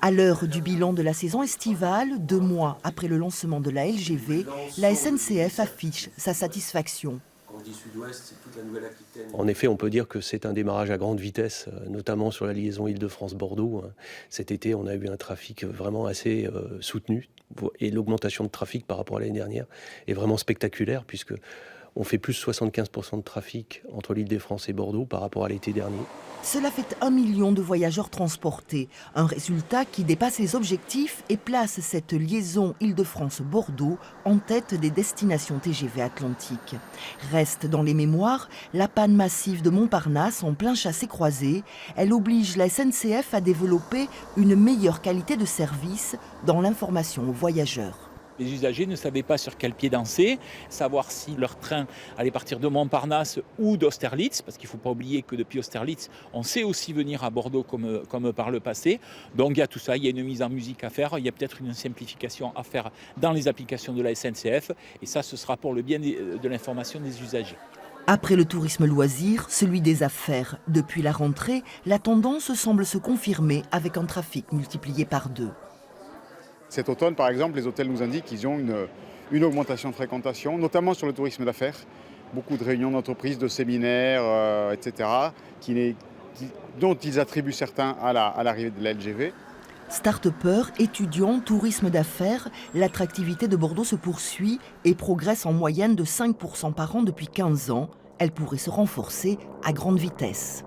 À l'heure du bilan de la saison estivale, 2 mois après le lancement de la LGV, la SNCF affiche sa satisfaction. Quand je dis sud-ouest, c'est toute la Nouvelle-Aquitaine. En effet, on peut dire que c'est un démarrage à grande vitesse, notamment sur la liaison Île-de-France-Bordeaux. Cet été, on a eu un trafic vraiment assez soutenu et l'augmentation de trafic par rapport à l'année dernière est vraiment spectaculaire puisque on fait plus de 75% de trafic entre l'Île-de-France et Bordeaux par rapport à l'été dernier. Cela fait 1 million de voyageurs transportés, un résultat qui dépasse les objectifs et place cette liaison Île-de-France-Bordeaux en tête des destinations TGV Atlantique. Reste dans les mémoires la panne massive de Montparnasse en plein chassé-croisé. Elle oblige la SNCF à développer une meilleure qualité de service dans l'information aux voyageurs. Les usagers ne savaient pas sur quel pied danser, savoir si leur train allait partir de Montparnasse ou d'Austerlitz, parce qu'il ne faut pas oublier que depuis Austerlitz, on sait aussi venir à Bordeaux comme par le passé. Donc il y a tout ça, il y a une mise en musique à faire, il y a peut-être une simplification à faire dans les applications de la SNCF, et ça, ce sera pour le bien de l'information des usagers. Après le tourisme loisir, celui des affaires. Depuis la rentrée, la tendance semble se confirmer avec un trafic multiplié par 2. Cet automne, par exemple, les hôtels nous indiquent qu'ils ont une augmentation de fréquentation, notamment sur le tourisme d'affaires. Beaucoup de réunions d'entreprises, de séminaires, etc., dont ils attribuent certains à l'arrivée de la LGV. Start-upers, étudiants, tourisme d'affaires, l'attractivité de Bordeaux se poursuit et progresse en moyenne de 5% par an depuis 15 ans. Elle pourrait se renforcer à grande vitesse.